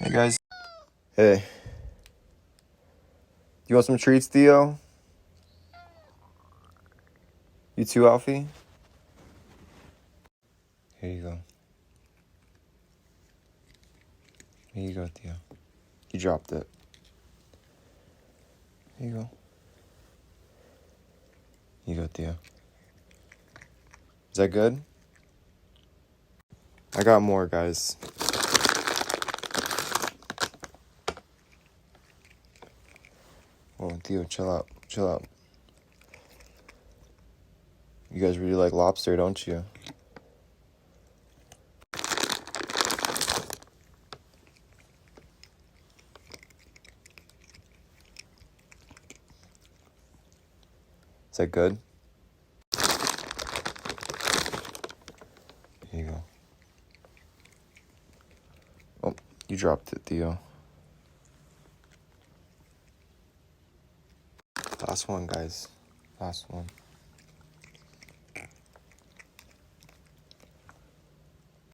Hey guys. Hey. You want some treats, Theo? You too, Alfie? Here you go. Here you go, Theo. You dropped it. Here you go. Here you go, Theo. Is that good? I got more, guys. Oh, Theo, chill out. Chill out. You guys really like lobster, don't you? Is that good? Here you go. Oh, you dropped it, Theo. Last one, guys. Last one.